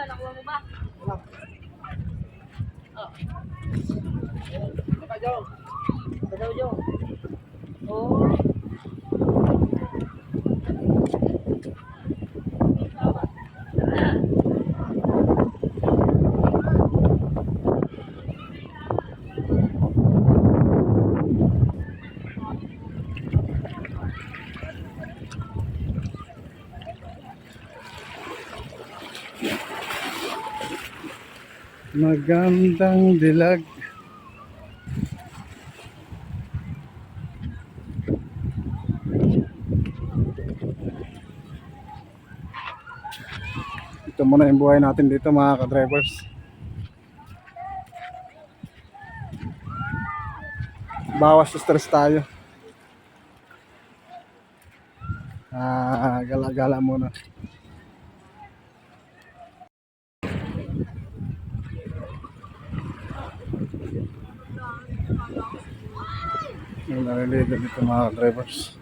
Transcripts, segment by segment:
na, nakuha mo ba? Oh. Baka Jong. Baka Jong. Oh. Magandang dilag. Ito muna yung buhay natin dito mga ka-drivers. Bawas stress tayo. Gala-gala muna. Yung naliligo dito mga drivers.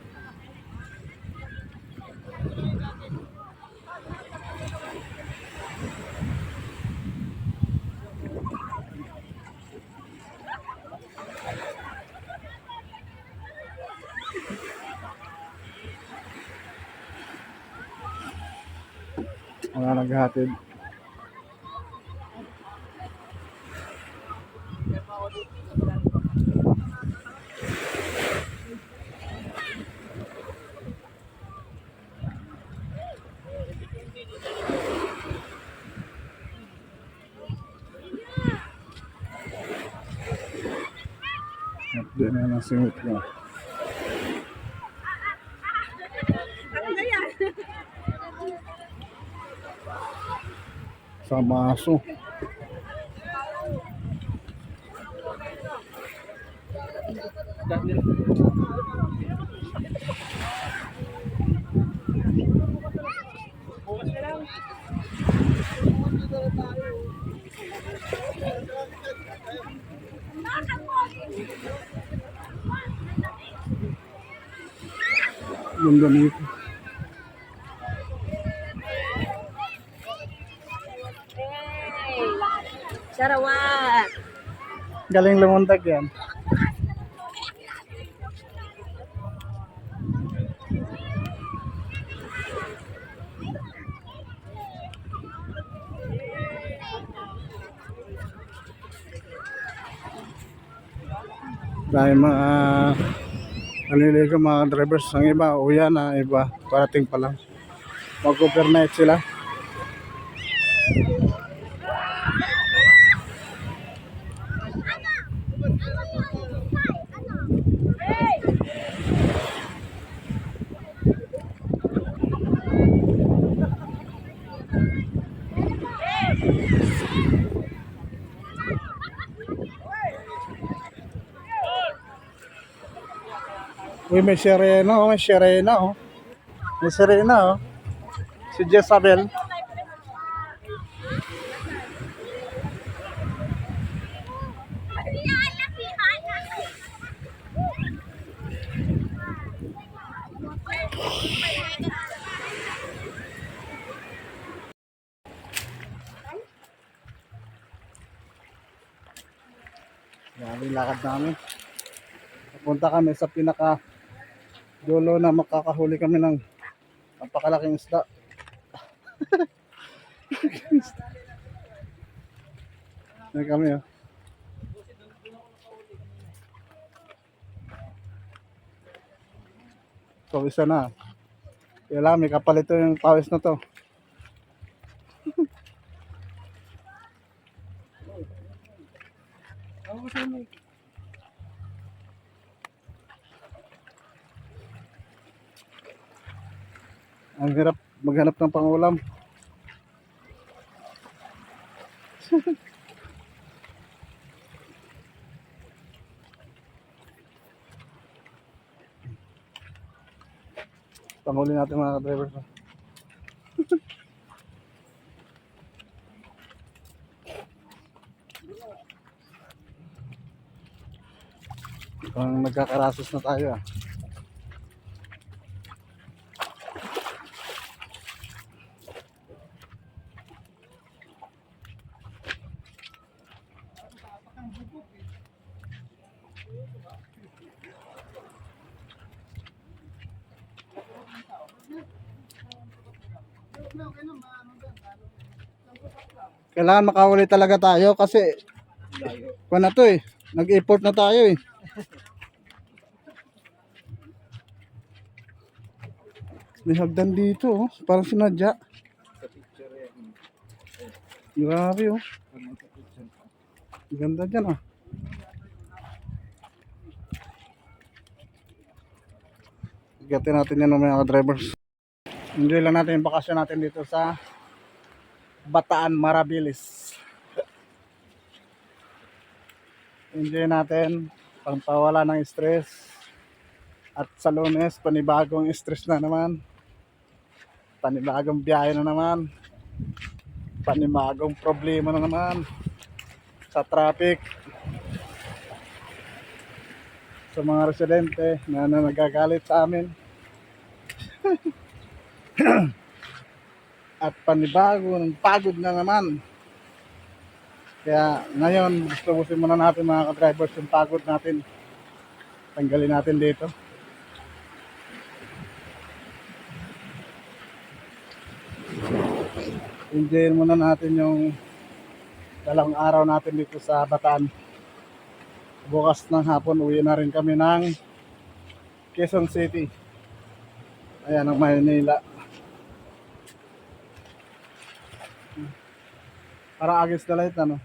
Wala naghahatid. Update na ng singit ko. Sa maso. Ganda nito. Sarawat. Galing lumundag yan. Dahil mga naliligo mga drivers, ang iba uya na, iba parating pa lang. Mag-overnight sila. Uy, may sirena, oh, may sirena, oh. May sirena, oh. Si Jezabel. Grabe lakad namin. Punta kami sa pinaka dulo na makakahuli kami ng napakalaking isda. Yan kami, oh. So, isa na. Kailangan may kapalito yung pawis na to. Ang hirap maghanap ng pangulam. Panghuli natin mga ka-drivers. Parang nagkakarasos na tayo, ah. Kailangan makahuli talaga tayo kasi kung na to eh. Nag-effort na tayo eh. May hagdan dito oh. Parang sinadya. Grabe oh. Ganda dyan ah. Gatin natin yan mga drivers. Enjoy lang natin yung bakasyon natin dito sa Bataan, Marabilis. Enjoy natin pampawala ng stress. At sa Lunes, panibagong stress na naman. Panibagong biyahe na naman. Panibagong problema na naman sa traffic. Sa mga residente na nagagalit sa amin. At panibagong pagod na naman. Kaya ngayon, gusto muna natin mga ka-drivers yung pagod natin. Tanggalin natin dito. Enjoyin muna natin yung dalawang araw natin dito sa Bataan. Bukas ng hapon, uwi na rin kami ng Quezon City. Ayan ang Maynila. Para against the light, ano?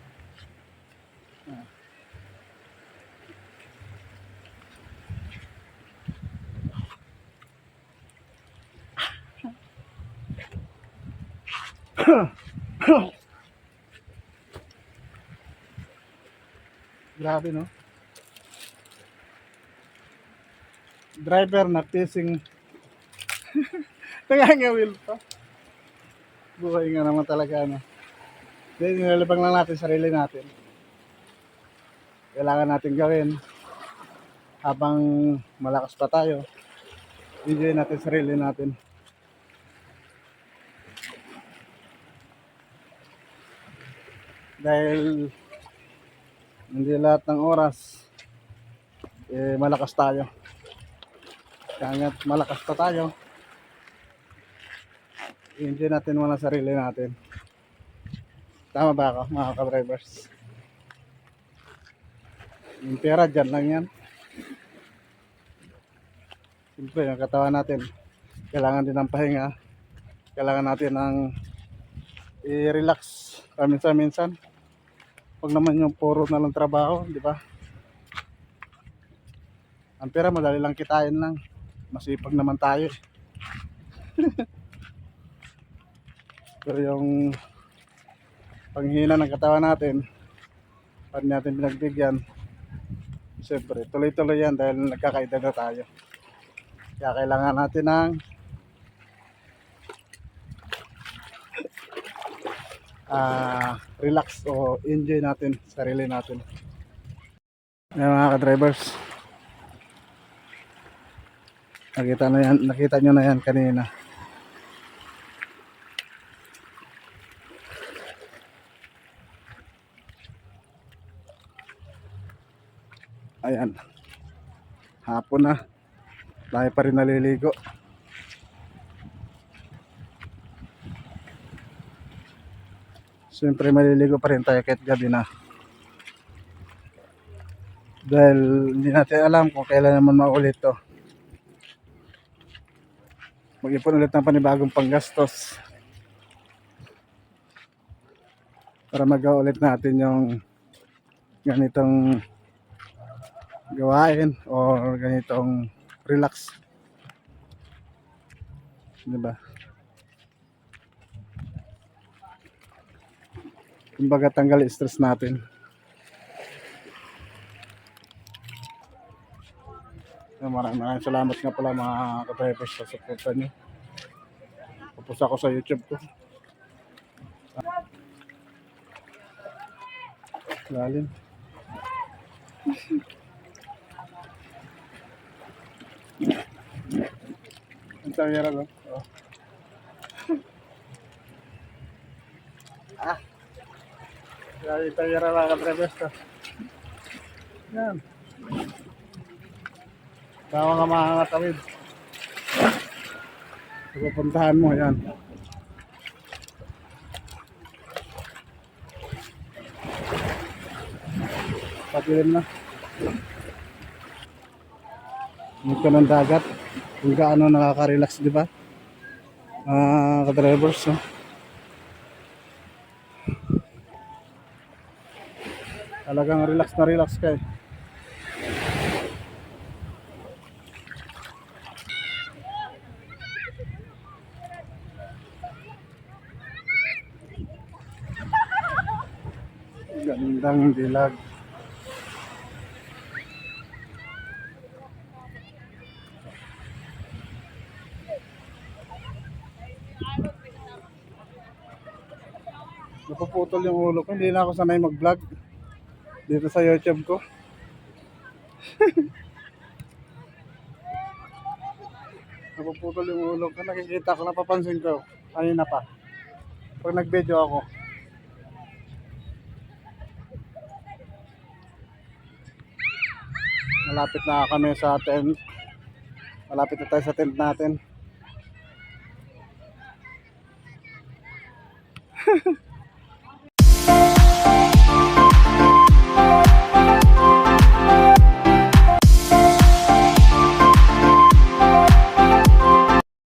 Grabe, no? Driver na pissing. Kaya nga wheel pa. Buhay nga naman talaga, ano? Then, nilalabang lang natin sarili natin. Kailangan natin gawin habang malakas pa tayo. Enjoy natin sarili natin. Dahil hindi lahat ng oras malakas tayo. Kaya malakas pa tayo, enjoy natin muna sarili natin. Tama ba ako mga ka-drivers? Yung pera dyan lang yan. Siyempre yung katawan natin kailangan din ng pahinga. Kailangan natin ng i-relax minsan-minsan. Huwag naman yung puro na lang trabaho, di ba? Ang pera madali lang kitain lang. Masipag naman tayo. Pero yung panghina ng katawan natin, pag natin pinagbigyan, siyempre tuloy-tuloy yan dahil nagkakaedad na tayo. Kaya kailangan natin ng relax o enjoy natin sarili natin. Yan mga ka-drivers, nakita nyo na yan kanina. Ayan, hapon na, tayo pa rin naliligo. Siyempre maliligo pa rin tayo kahit gabi na. Dahil hindi natin alam kung kailan naman maulit to. Mag-ipon ulit ng panibagong panggastos para magawa ulit natin yung ganitong gawain o ganitong relax, diba? Kumbaga tanggal stress natin. Maraming salamat nga pala mga ka-drivers sa suporta nyo. Tapos ako sa YouTube ko. Lalim. Ang tawira lang. Oh. Grabe tawira mga ka-drivers to. Yan. Tama ka mga katawid. Pupuntahan mo yan. Patilim na. Ito ng dagat. Kung gaano nakaka-relax, di ba? Ka-drivers, no? Talagang relax na relax kayo. Gandang dilag. Napuputol yung ulo ko. Hindi na ako sanay mag-vlog dito sa YouTube ko. Napuputol yung ulo ko. Nakikita ko, napapansin ko. Kanina pa. Pag nag-video ako. Malapit na kami sa tent. Malapit na tayo sa tent natin.